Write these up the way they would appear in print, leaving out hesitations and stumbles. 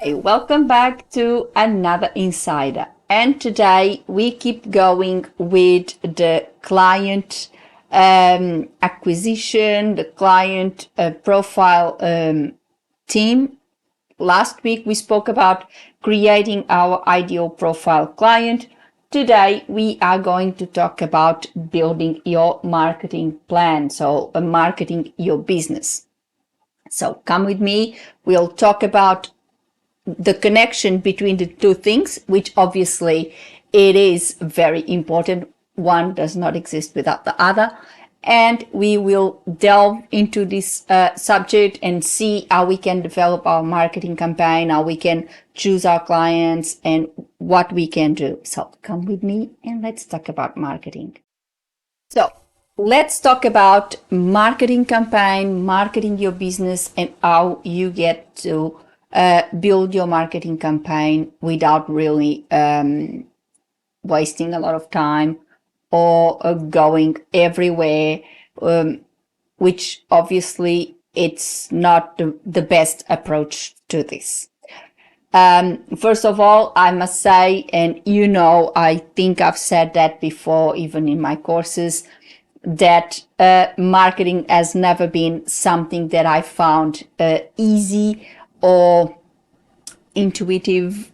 Hi, welcome back to another Insider. And today we keep going with the client acquisition, the client profile team. Last week we spoke about creating our ideal profile client. Today we are going to talk about building your marketing plan, so marketing your business. So come with me, we'll talk about the connection between the two things, which obviously it is very important. One does not exist without the other. And we will delve into this subject and see how we can develop our marketing campaign, how we can choose our clients, and what we can do. So come with me and let's talk about marketing. So let's talk about marketing campaign, marketing your business, and how you get to build your marketing campaign without really wasting a lot of time or going everywhere, which obviously it's not the best approach to this. First of all, I must say, and I think I've said that before, even in my courses, that marketing has never been something that I found easy or intuitive,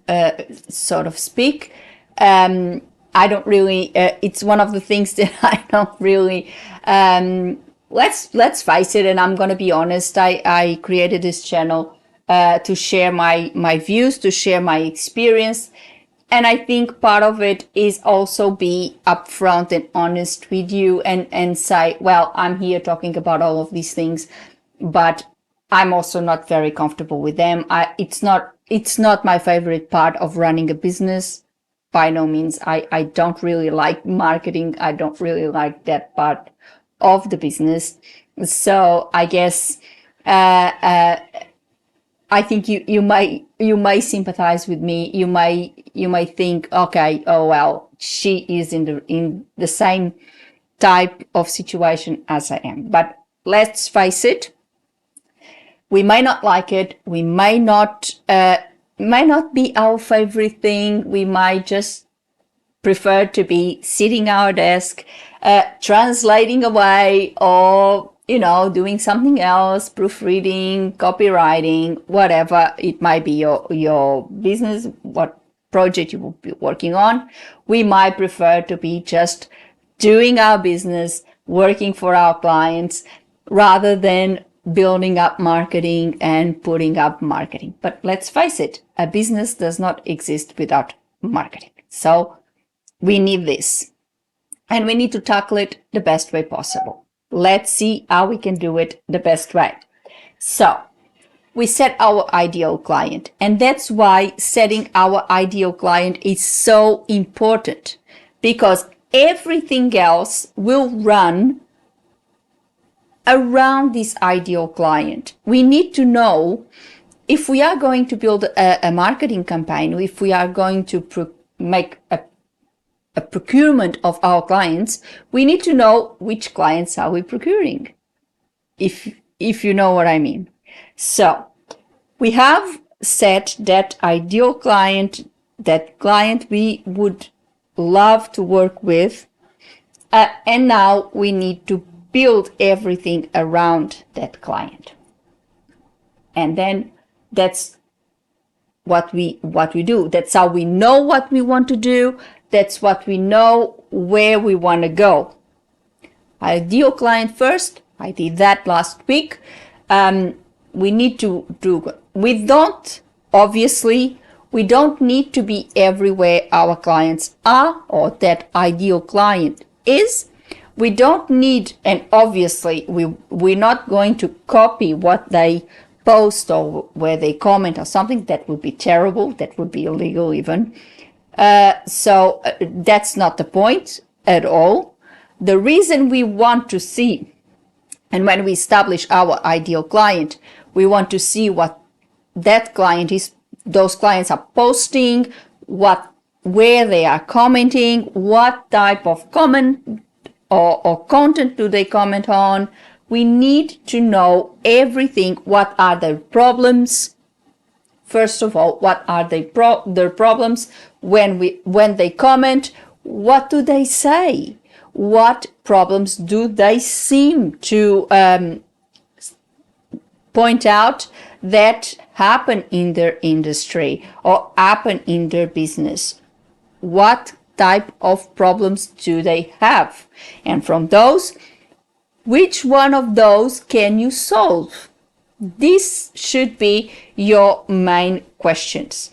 sort of speak. I don't really, it's one of the things that I don't really, let's face it, and I'm going to be honest, I created this channel to share my views, to share my experience. And I think part of it is also be upfront and honest with you and say, well, I'm here talking about all of these things, but I'm also not very comfortable with them. It's not my favorite part of running a business. By no means. I don't really like marketing. I don't really like that part of the business. So I guess, I think you may sympathize with me. You may think, okay, oh well, she is in the same type of situation as I am. But let's face it, we may not like it. We may not be our favorite thing. We might just prefer to be sitting at our desk, translating away, or doing something else, proofreading, copywriting, whatever it might be your business, what project you will be working on. We might prefer to be just doing our business, working for our clients, rather than building up marketing and putting up marketing. But let's face it, a business does not exist without marketing. So we need this, and we need to tackle it the best way possible. Let's see how we can do it the best way. So we set our ideal client, and that's why setting our ideal client is so important, because everything else will run around this ideal client. We need to know if we are going to build a marketing campaign, if we are going to make a procurement of our clients, we need to know which clients are we procuring, if you know what I mean. So we have set that ideal client, that client we would love to work with, and now we need to build everything around that client. And then that's what we do. That's how we know what we want to do. That's what we know where we want to go. Ideal client first. I did that last week. We need to do, we don't need to be everywhere our clients are or that ideal client is. We don't need, and obviously we're not going to copy what they post or where they comment or something. That would be terrible. That would be illegal even. So that's not the point at all. The reason we want to see, and when we establish our ideal client, we want to see what that client is, those clients are posting, where they are commenting, what type of comment or content do they comment on. We need to know everything. What are their problems? First of all, what are their problems? When they comment, what do they say? What problems do they seem to point out that happen in their industry or happen in their business? What type of problems do they have? And from those, which one of those can you solve? This should be your main questions.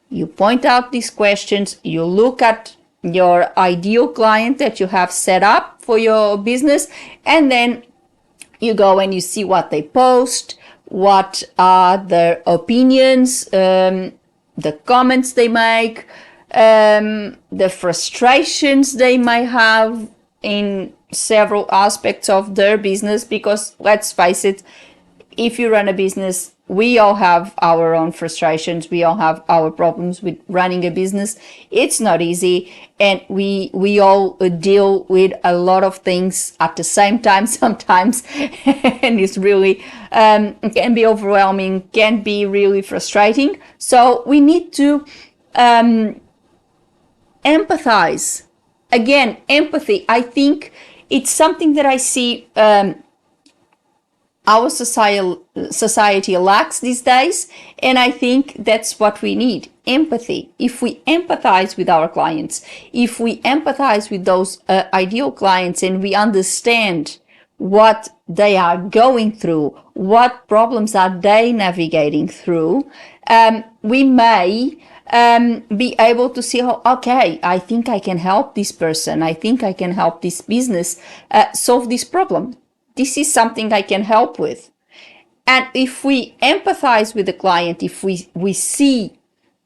You point out these questions, you look at your ideal client that you have set up for your business, and then you go and you see what they post, what are their opinions, the comments they make, the frustrations they may have in several aspects of their business, because let's face it, if you run a business, we all have our own frustrations. We all have our problems with running a business. It's not easy, and we all deal with a lot of things at the same time sometimes, and it's really can be overwhelming, can be really frustrating. So we need to empathize. Again, empathy. I think it's something that I see our society lacks these days, and I think that's what we need: empathy. If we empathize with our clients, if we empathize with those ideal clients, and we understand what they are going through, what problems are they navigating through, we may be able to see, oh, okay, I think I can help this person, I think I can help this business solve this problem. This is something I can help with. And if we empathize with the client, if we see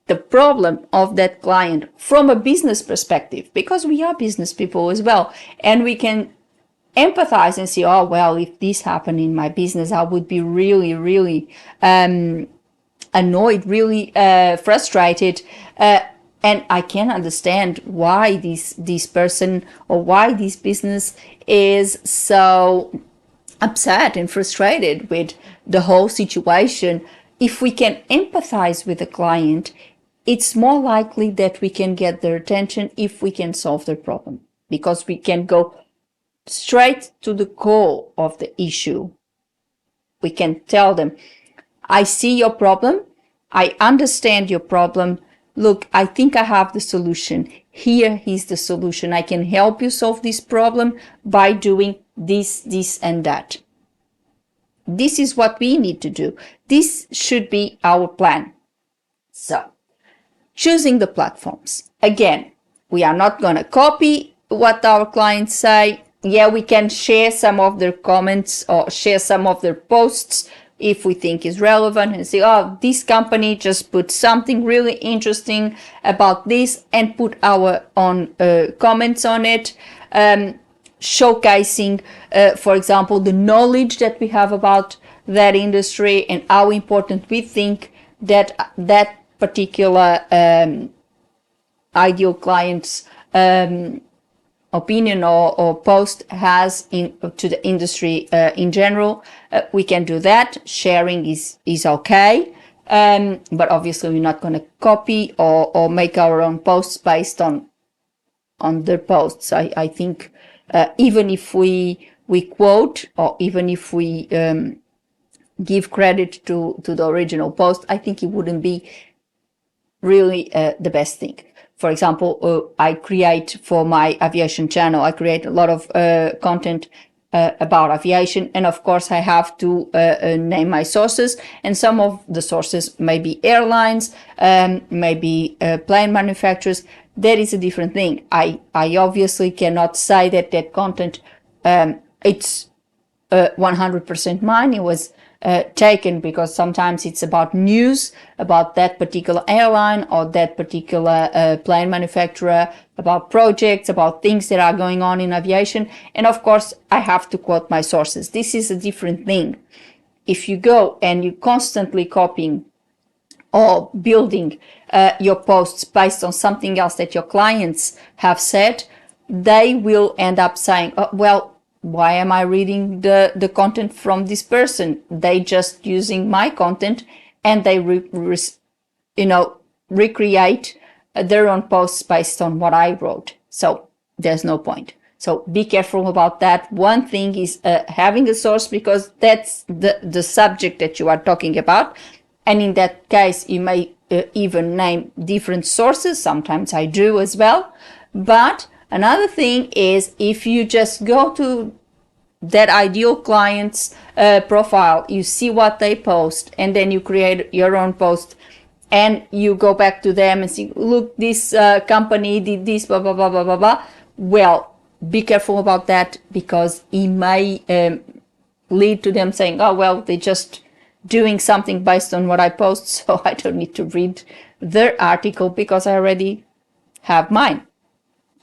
the problem of that client from a business perspective, because we are business people as well, and we can empathize and say, oh, well, if this happened in my business, I would be really, really annoyed, really frustrated, and I can understand why this person or why this business is so upset and frustrated with the whole situation. If we can empathize with the client, it's more likely that we can get their attention if we can solve their problem, because we can go straight to the core of the issue. We can tell them, I see your problem, I understand your problem, look, I think I have the solution. Here is the solution. I can help you solve this problem by doing this, this, and that. This is what we need to do. This should be our plan. So, choosing the platforms. Again, we are not going to copy what our clients say. Yeah, we can share some of their comments or share some of their posts if we think is relevant, and say, oh, this company just put something really interesting about this, and put our own comments on it, showcasing, for example, the knowledge that we have about that industry and how important we think that that particular ideal client's opinion or post has to the industry in general. We can do that. Sharing is okay, but obviously we're not going to copy or make our own posts based on their posts. I think even if we quote, or even if we give credit to the original post, I think it wouldn't be really the best thing. For example, I create for my aviation channel, I create a lot of content about aviation, and of course I have to name my sources, and some of the sources may be airlines, maybe plane manufacturers. That is a different thing. I obviously cannot say that content it's 100% mine. It was taken because sometimes it's about news about that particular airline or that particular plane manufacturer, about projects, about things that are going on in aviation, and of course I have to quote my sources. This is a different thing. If you go and you constantly copying or building your posts based on something else that your clients have said, they will end up saying, oh, well, why am I reading the content from this person? They just using my content, and they recreate their own posts based on what I wrote. So there's no point. So be careful about that. One thing is having a source, because that's the subject that you are talking about. And in that case, you may even name different sources. Sometimes I do as well. But another thing is, if you just go to that ideal client's profile, you see what they post, and then you create your own post, and you go back to them and see, look, this company did this, blah, blah, blah, blah, blah, blah. Well, be careful about that, because it may lead to them saying, oh, well, they're just doing something based on what I post, so I don't need to read their article because I already have mine.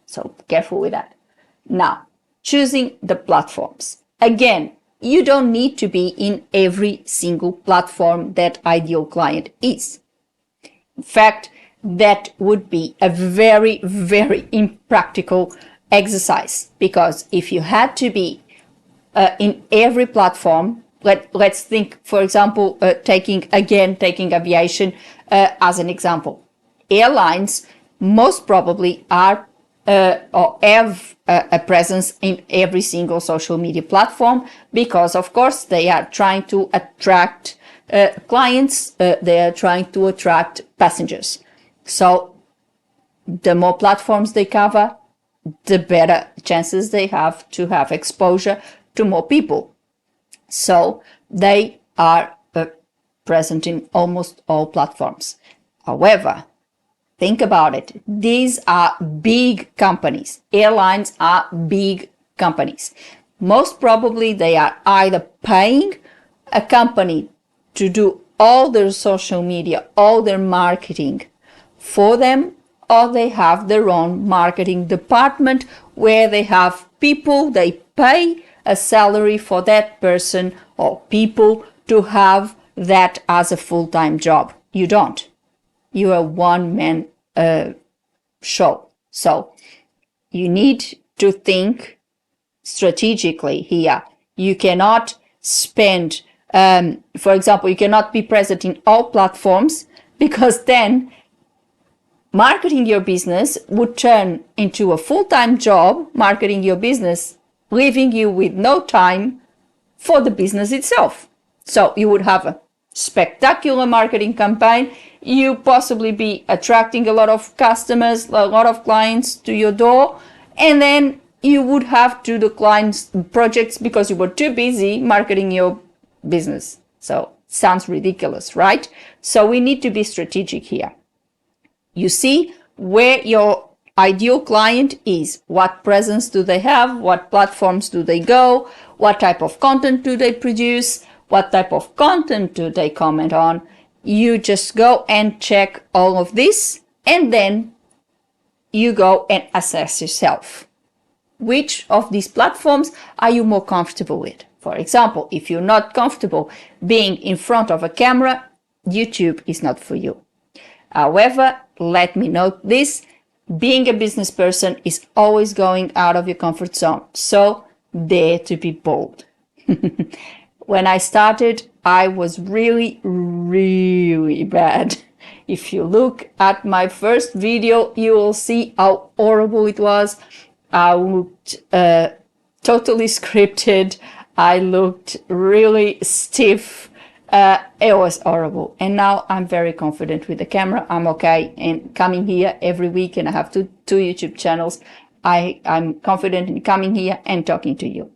So careful with that. Now, choosing the platforms. Again, you don't need to be in every single platform that ideal client is. In fact, that would be a very, very impractical exercise, because if you had to be in every platform, let's think, for example, taking aviation as an example. Airlines most probably are or have a presence in every single social media platform, because of course they are trying to attract clients, they are trying to attract passengers. So the more platforms they cover, the better chances they have to have exposure to more people. So they are present in almost all platforms. However, think about it. These are big companies. Airlines are big companies. Most probably they are either paying a company to do all their social media, all their marketing for them, or they have their own marketing department where they have people, they pay a salary for that person or people to have that as a full-time job. You don't. You are one-man show. So you need to think strategically here. You cannot spend, for example, you cannot be present in all platforms, because then marketing your business would turn into a full-time job, marketing your business, leaving you with no time for the business itself. So you would have a spectacular marketing campaign. You possibly be attracting a lot of customers, a lot of clients to your door, and then you would have to decline projects because you were too busy marketing your business. So sounds ridiculous, right? So we need to be strategic here. You see where your ideal client is, what presence do they have, what platforms do they go, what type of content do they produce, what type of content do they comment on. You just go and check all of this, and then you go and assess yourself. Which of these platforms are you more comfortable with? For example, if you're not comfortable being in front of a camera, YouTube is not for you. However, let me note this, being a business person is always going out of your comfort zone. So dare to be bold. When I started, I was really, really bad. If you look at my first video, you will see how horrible it was. I looked totally scripted. I looked really stiff. It was horrible. And now I'm very confident with the camera. I'm okay. And coming here every week, and I have two YouTube channels, I'm confident in coming here and talking to you.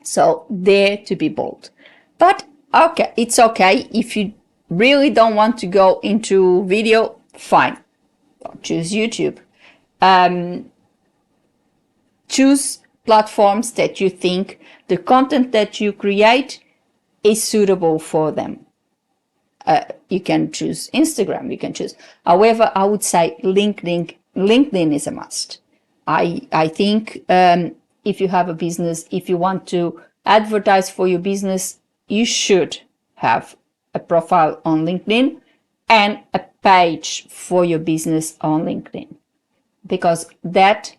So dare to be bold. But okay, it's okay. If you really don't want to go into video, fine. Choose YouTube. Choose platforms that you think the content that you create is suitable for them. You can choose Instagram, you can choose. However, I would say LinkedIn is a must. I think if you have a business, if you want to advertise for your business, you should have a profile on LinkedIn and a page for your business on LinkedIn, because that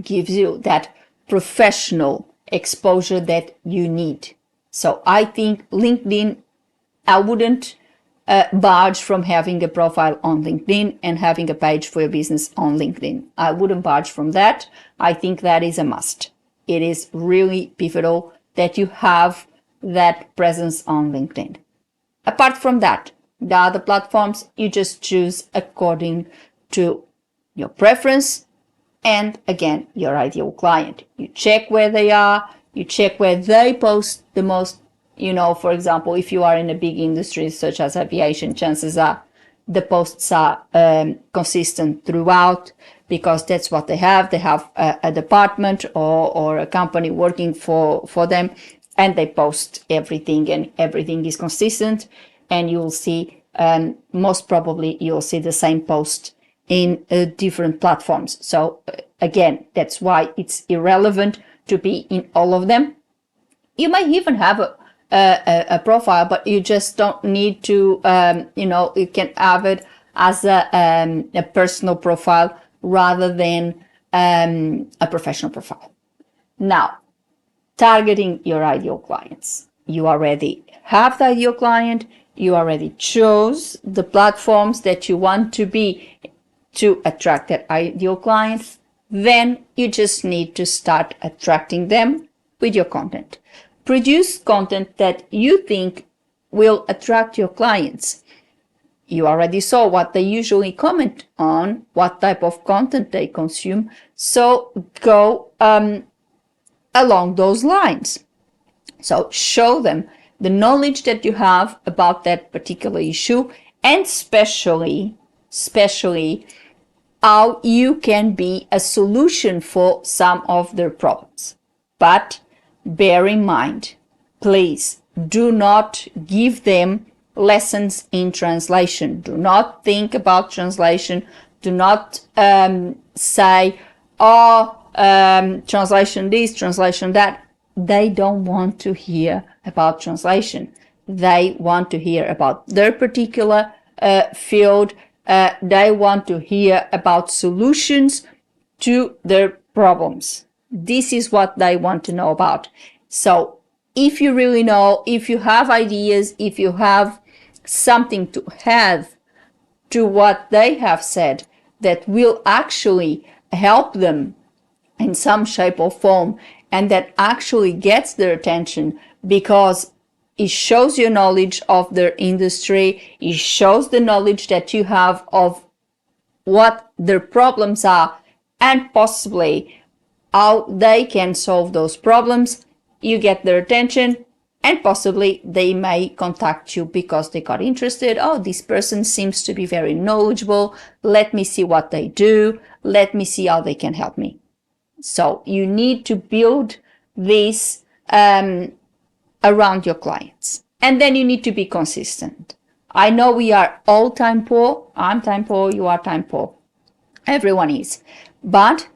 gives you that professional exposure that you need. So I think LinkedIn, I wouldn't barge from having a profile on LinkedIn and having a page for your business on LinkedIn. I wouldn't barge from that. I think that is a must. It is really pivotal that you have that presence on LinkedIn. Apart from that, the other platforms, you just choose according to your preference and, again, your ideal client. You check where they are, you check where they post the most. For example, if you are in a big industry such as aviation, chances are the posts are consistent throughout, because that's what they have. They have a department or a company working for them, and they post everything, and everything is consistent. And you'll see, most probably, you'll see the same post in different platforms. So again, that's why it's irrelevant to be in all of them. You might even have a profile, but you just don't need to, you can have it as a personal profile rather than a professional profile. Now, targeting your ideal clients. You already have the ideal client. You already chose the platforms that you want to be to attract that ideal client. Then you just need to start attracting them with your content. Produce content that you think will attract your clients. You already saw what they usually comment on, what type of content they consume. So go along those lines. So show them the knowledge that you have about that particular issue, and especially how you can be a solution for some of their problems. But bear in mind, please do not give them lessons in translation. Do not think about translation. Do not say, translation this, translation that. They don't want to hear about translation. They want to hear about their particular field. They want to hear about solutions to their problems. This is what they want to know about. So if you really know, if you have ideas, if you have something to add to what they have said that will actually help them in some shape or form, and that actually gets their attention because it shows your knowledge of their industry, it shows the knowledge that you have of what their problems are and possibly how they can solve those problems, you get their attention, and possibly they may contact you because they got interested. Oh, this person seems to be very knowledgeable. Let me see what they do. Let me see how they can help me. So you need to build this around your clients. And then you need to be consistent. I know we are all time poor. I'm time poor. You are time poor. Everyone is. But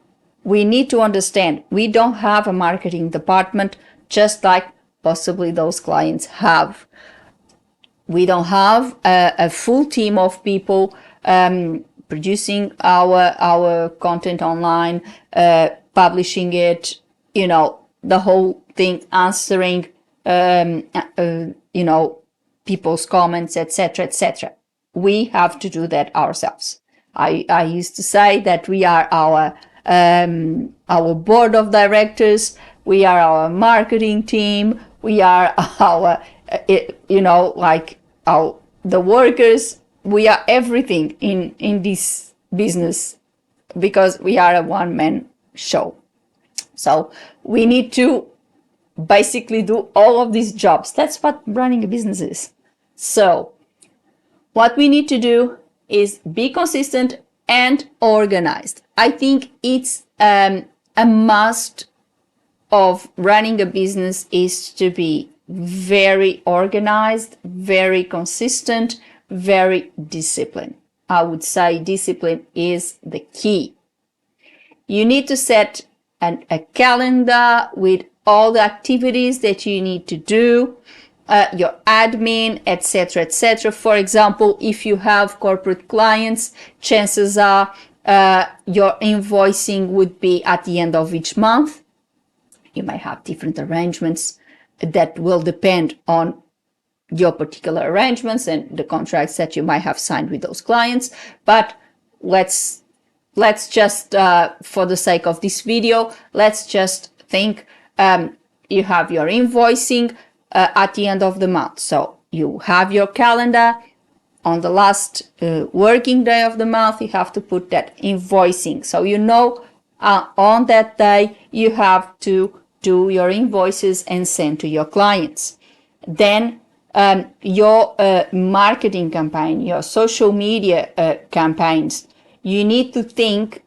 we need to understand we don't have a marketing department just like possibly those clients have. We don't have a full team of people producing our content online, publishing it, the whole thing, answering, people's comments, etc., etc. We have to do that ourselves. I used to say that we are our board of directors, we are our marketing team, we are our, the workers, we are everything in this business because we are a one-man show. So we need to basically do all of these jobs. That's what running a business is. So what we need to do is be consistent and organized. I think it's a must of running a business is to be very organized, very consistent, very disciplined. I would say discipline is the key. You need to set a calendar with all the activities that you need to do, your admin, etc., etc. For example, if you have corporate clients, chances are your invoicing would be at the end of each month. You might have different arrangements that will depend on your particular arrangements and the contracts that you might have signed with those clients. But let's just, for the sake of this video, let's just think you have your invoicing at the end of the month. So you have your calendar. On the last working day of the month, you have to put that invoicing. So you know on that day, you have to do your invoices and send to your clients. Then your marketing campaign, your social media campaigns, you need to think,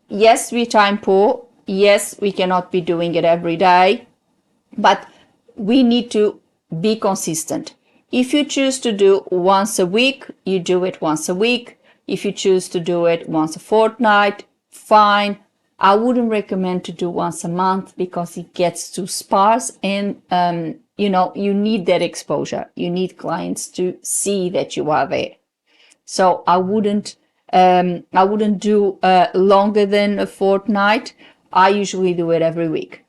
yes, we're time poor. Yes, we cannot be doing it every day, but we need to be consistent. If you choose to do once a week, you do it once a week. If you choose to do it once a fortnight, fine. I wouldn't recommend to do once a month because it gets too sparse, and you need that exposure. You need clients to see that you are there. So I wouldn't do longer than a fortnight. I usually do it every week.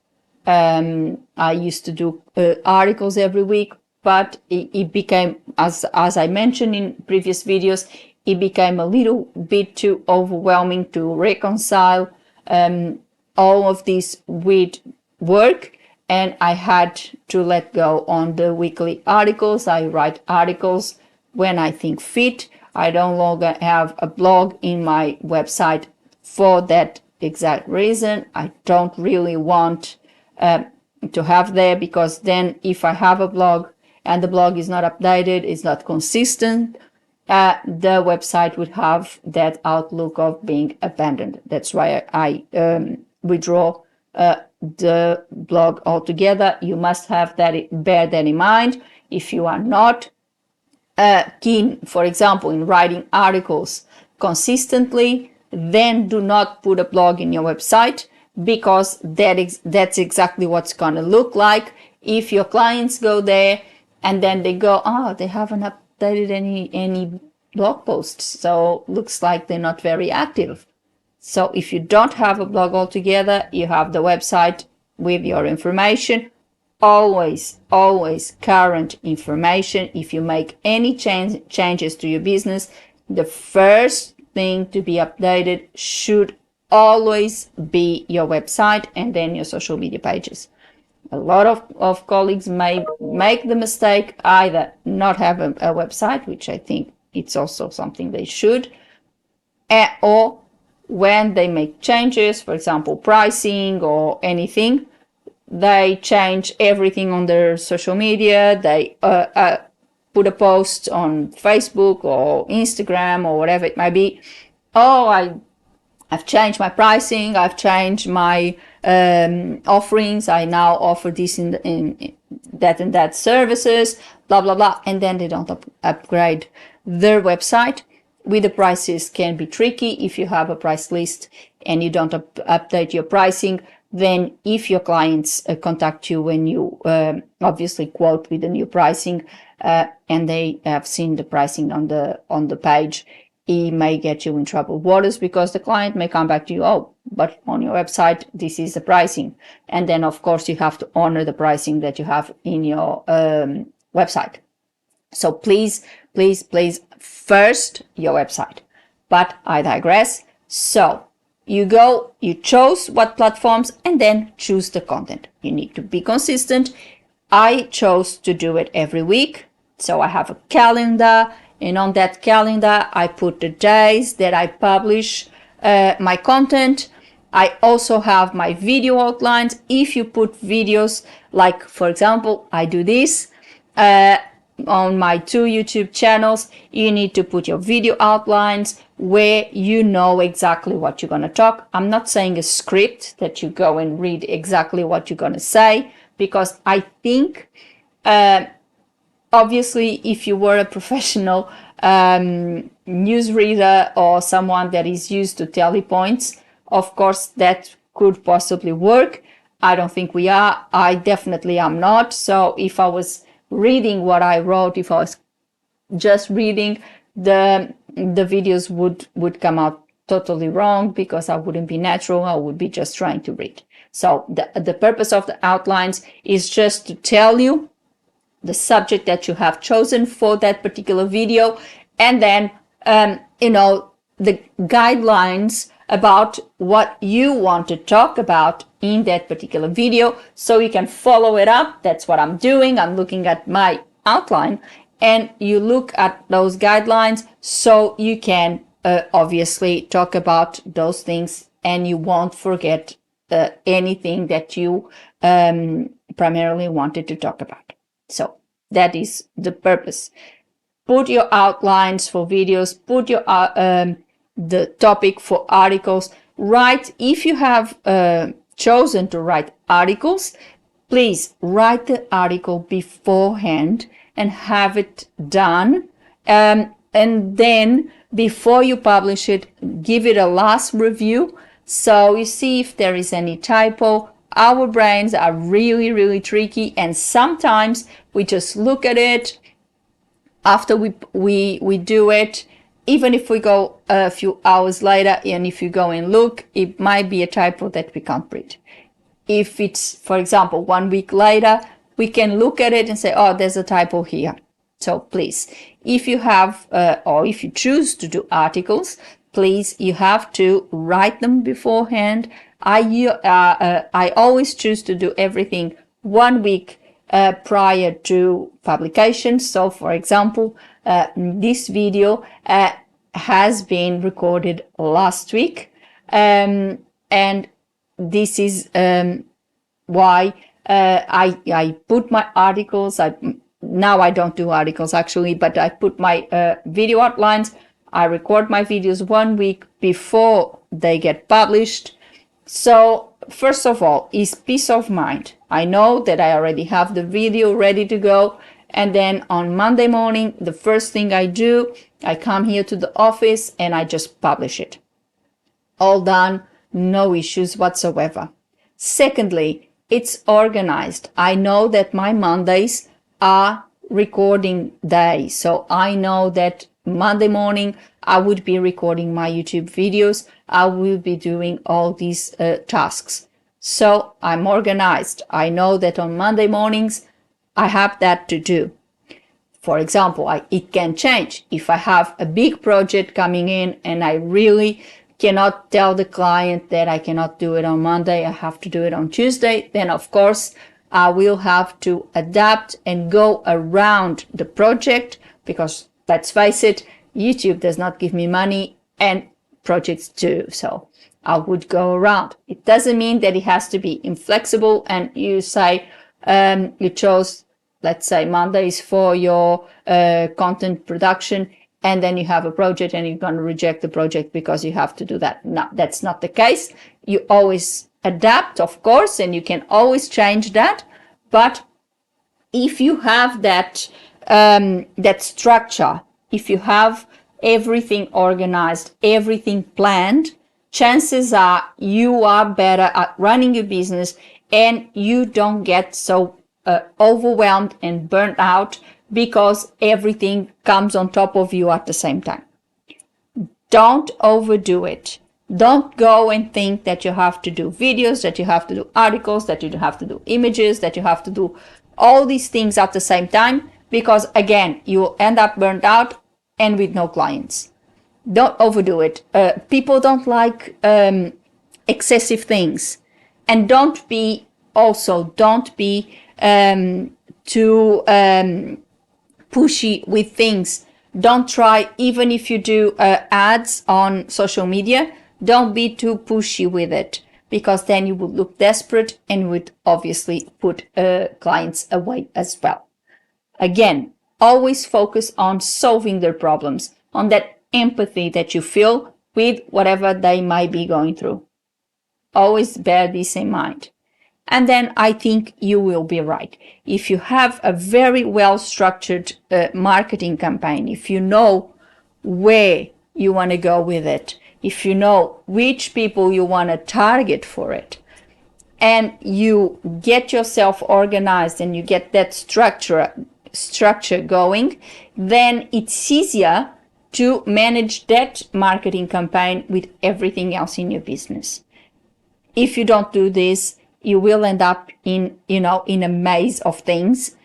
I used to do articles every week, but it became, as I mentioned in previous videos, it became a little bit too overwhelming to reconcile all of this with work, and I had to let go on the weekly articles. I write articles when I think fit. I no longer have a blog in my website for that exact reason. I don't really want to have there, because then if I have a blog and the blog is not updated, it's not consistent, the website would have that outlook of being abandoned. That's why I withdraw the blog altogether. You must have that, bear that in mind. If you are not keen, for example, in writing articles consistently, then do not put a blog in your website, because that's exactly what's going to look like if your clients go there and then they go, oh, they haven't updated any blog posts, so looks like they're not very active. So if you don't have a blog altogether, you have the website with your information, always current information. If you make any changes to your business, the first thing to be updated should always be your website and then your social media pages. A lot of colleagues may make the mistake either not have a website, which I think it's also something they should, or when they make changes, for example, pricing or anything, they change everything on their social media. They put a post on Facebook or Instagram or whatever it might be. Oh, I've changed my pricing. I've changed my offerings. I now offer this in that and that services, blah, blah, blah. And then they don't upgrade their website. With the prices can be tricky. If you have a price list and you don't update your pricing, then if your clients contact you when you obviously quote with the new pricing and they have seen the pricing on the page, it may get you in troubled waters, because the client may come back to you, oh, but on your website, this is the pricing. And then, of course, you have to honor the pricing that you have in your website. So please, first your website. But I digress. So you chose what platforms, and then choose the content. You need to be consistent. I chose to do it every week. So I have a calendar, and on that calendar, I put the days that I publish my content. I also have my video outlines. If you put videos, like for example, I do this on my 2 YouTube channels, you need to put your video outlines where you know exactly what you're going to talk. I'm not saying a script that you go and read exactly what you're going to say, because I think obviously, if you were a professional newsreader or someone that is used to tally points, of course, that could possibly work. I don't think we are. I definitely am not. So if I was reading what I wrote, if I was just reading, the videos would come out totally wrong, because I wouldn't be natural. I would be just trying to read. So the purpose of the outlines is just to tell you the subject that you have chosen for that particular video, and then the guidelines about what you want to talk about in that particular video, so you can follow it up. That's what I'm doing. I'm looking at my outline, and you look at those guidelines so you can obviously talk about those things, and you won't forget anything that you primarily wanted to talk about. So that is the purpose. Put your outlines for videos, put your the topic for articles. Write, if you have chosen to write articles, please write the article beforehand and have it done. And then before you publish it, give it a last review. So you see if there is any typo. Our brains are really, really tricky, and sometimes we just look at it after we do it. Even if we go a few hours later, and if you go and look, it might be a typo that we can't read. If it's, for example, 1 week later, we can look at it and say, oh, there's a typo here. So please, if you have, or if you choose to do articles, please, you have to write them beforehand. I always choose to do everything 1 week prior to publication. So, for example, this video has been recorded last week, and this is why I put my articles. Now I don't do articles actually, but I put my video outlines. I record my videos 1 week before they get published. So first of all is peace of mind. I know that I already have the video ready to go, and then on Monday morning, the first thing I do, I come here to the office and I just publish it. All done, no issues whatsoever. Secondly, it's organized. I know that my Mondays are recording days, so I know that Monday morning I would be recording my YouTube videos. I will be doing all these tasks. So I'm organized. I know that on Monday mornings I have that to do. For example, it can change. If I have a big project coming in and I really cannot tell the client that I cannot do it on Monday, I have to do it on Tuesday, then of course I will have to adapt and go around the project, because let's face it, YouTube does not give me money and projects do. So I would go around. It doesn't mean that it has to be inflexible and you say you chose, let's say, Mondays for your content production, and then you have a project and you're going to reject the project because you have to do that. No, that's not the case. You always adapt, of course, and you can always change that. But if you have that structure, if you have everything organized, everything planned, chances are you are better at running your business and you don't get so overwhelmed and burnt out because everything comes on top of you at the same time. Don't overdo it. Don't go and think that you have to do videos, that you have to do articles, that you have to do images, that you have to do all these things at the same time, because again, you will end up burnt out and with no clients. Don't overdo it. People don't like excessive things. And don't be too pushy with things. Don't try, even if you do ads on social media, don't be too pushy with it, because then you would look desperate and would obviously put clients away as well. Again, always focus on solving their problems, on that empathy that you feel with whatever they might be going through. Always bear this in mind. And then I think you will be right. If you have a very well-structured marketing campaign, if you know where you want to go with it, if you know which people you want to target for it, and you get yourself organized and you get that structure going, then it's easier to manage that marketing campaign with everything else in your business. If you don't do this, you will end up in a maze of things.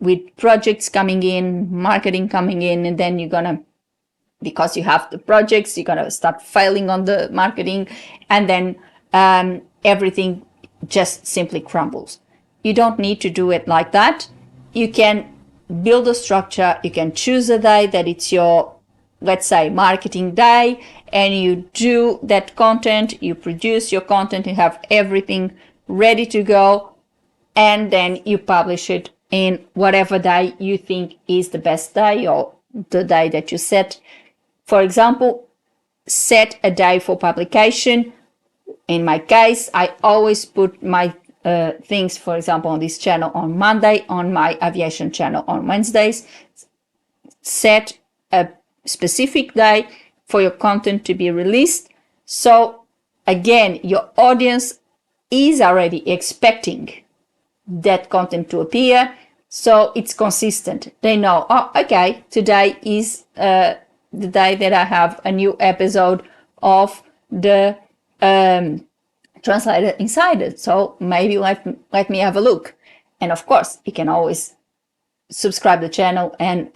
with projects coming in, marketing coming in, and then you're gonna, because you have the projects, you're gonna start failing on the marketing, and then everything just simply crumbles. You don't need to do it like that. You can build a structure. You can choose a day that it's your, let's say, marketing day, and you do that content, you produce your content, you have everything ready to go, and then you publish it in whatever day you think is the best day, or the day that you set. For example, set a day for publication. In my case, I always put my things, for example, on this channel on Monday, on my aviation channel on Wednesdays. Set a specific day for your content to be released. So again, your audience is already expecting that content to appear. So it's consistent. They know, oh, okay, today is the day that I have a new episode of the Translator Insider. So maybe let me have a look. And of course, you can always subscribe the channel and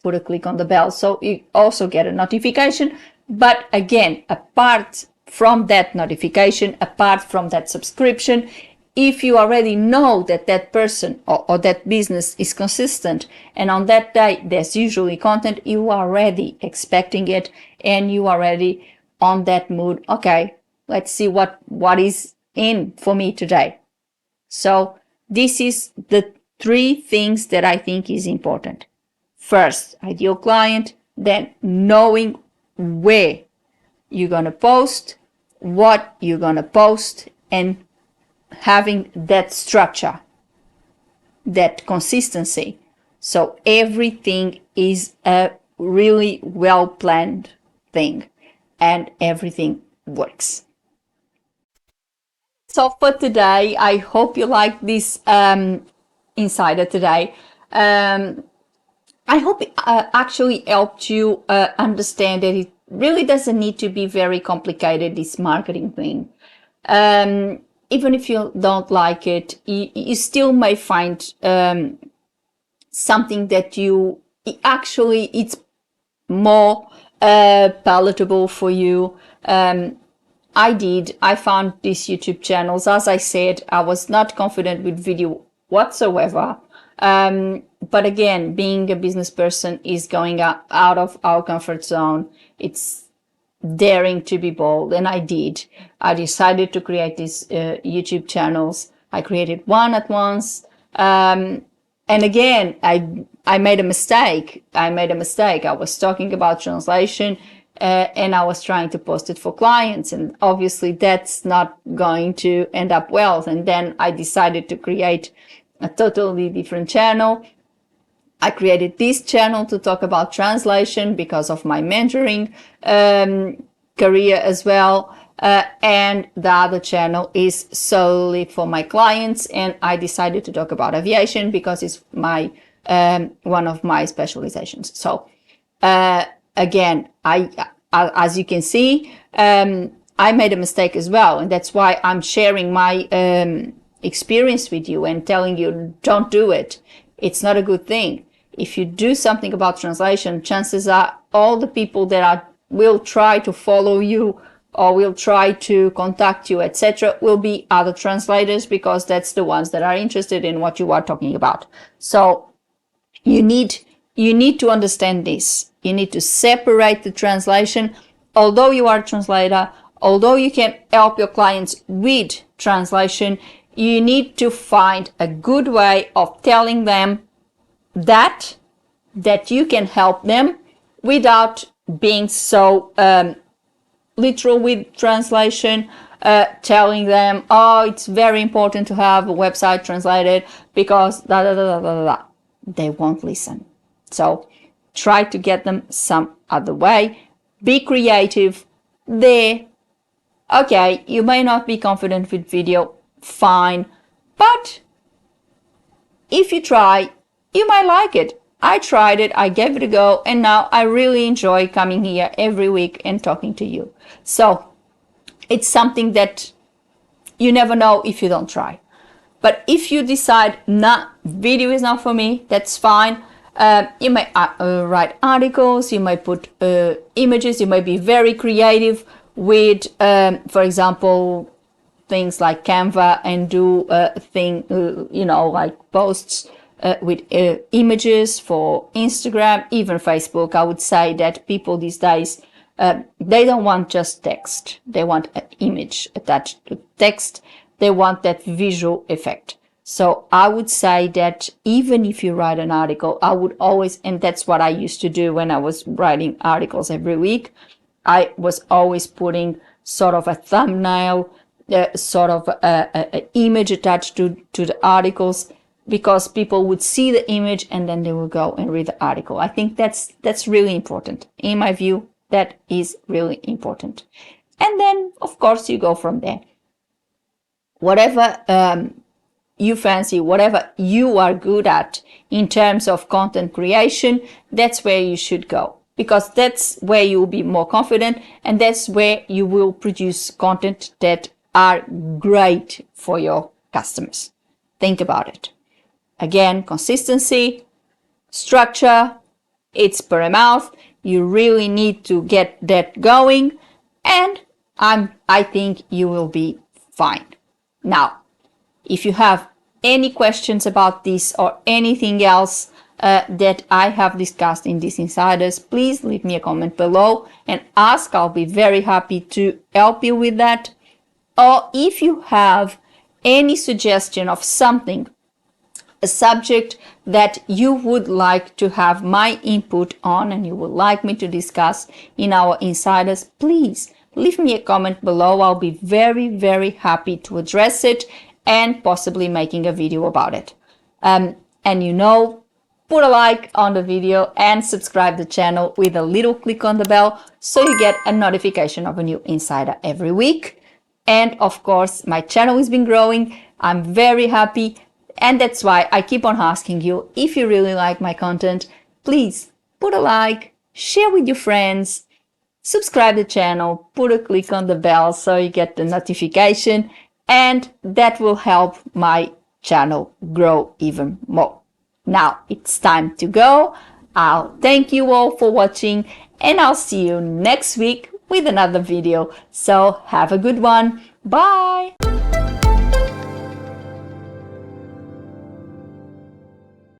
put a click on the bell, so you also get a notification. But again, apart from that notification, apart from that subscription, if you already know that that person or that business is consistent, and on that day there's usually content, you are already expecting it, and you are already on that mood. Okay, let's see what is in for me today. So this is the 3 things that I think is important. First, ideal client, then knowing where you're going to post, what you're going to post, and having that structure, that consistency. So everything is a really well planned thing, and everything works. So for today, I hope you like this Insider today. I hope it actually helped you understand that it really doesn't need to be very complicated, this marketing thing. Even if you don't like it, you still may find something that you actually, it's more palatable for you. I found these YouTube channels. As I said, I was not confident with video whatsoever. But again, being a business person is going out of our comfort zone. It's daring to be bold, and I did. I decided to create these YouTube channels. I created one at once. And again, I made a mistake. I was talking about translation, and I was trying to post it for clients, and obviously that's not going to end up well. And then I decided to create a totally different channel. I created this channel to talk about translation because of my mentoring career as well. And the other channel is solely for my clients. And I decided to talk about aviation because it's my one of my specializations. So again, as you can see, I made a mistake as well, and that's why I'm sharing my experience with you and telling you don't do it. It's not a good thing. If you do something about translation, chances are all the people that will try to follow you or will try to contact you, etc., will be other translators, because that's the ones that are interested in what you are talking about. So you need to understand this. You need to separate the translation. Although you are a translator, although you can help your clients with translation, you need to find a good way of telling them that you can help them without being so literal with translation, telling them, oh, it's very important to have a website translated because da da da da da da. They won't listen. So try to get them some other way. Be creative there. Okay, you may not be confident with video, fine, but if you try, you might like it. I tried it, I gave it a go, and now I really enjoy coming here every week and talking to you. So it's something that you never know if you don't try. But if you decide, nah, video is not for me, that's fine. You may write articles, you might put images, you might be very creative with, for example, things like Canva, and do like posts with images for Instagram, even Facebook. I would say that people these days, they don't want just text. They want an image attached to text. They want that visual effect. So I would say that even if you write an article, I would always, and that's what I used to do when I was writing articles every week, I was always putting sort of a thumbnail, sort of an image attached to the articles, because people would see the image and then they will go and read the article. I think that's really important. In my view, that is really important. And then, of course, you go from there. Whatever you fancy, whatever you are good at in terms of content creation, that's where you should go, because that's where you will be more confident, and that's where you will produce content that are great for your customers. Think about it. Again, consistency, structure, it's paramount. You really need to get that going, and I think you will be fine. Now, if you have any questions about this or anything else that I have discussed in these insiders, please leave me a comment below and ask. I'll be very happy to help you with that. Or if you have any suggestion of something, a subject that you would like to have my input on and you would like me to discuss in our insiders, please leave me a comment below. I'll be very, very happy to address it and possibly making a video about it. And put a like on the video and subscribe the channel with a little click on the bell so you get a notification of a new insider every week. And of course, my channel has been growing. I'm very happy. And that's why I keep on asking you, if you really like my content, please put a like, share with your friends, subscribe the channel, put a click on the bell so you get the notification, and that will help my channel grow even more. Now it's time to go. I'll thank you all for watching, and I'll see you next week with another video. So have a good one. Bye.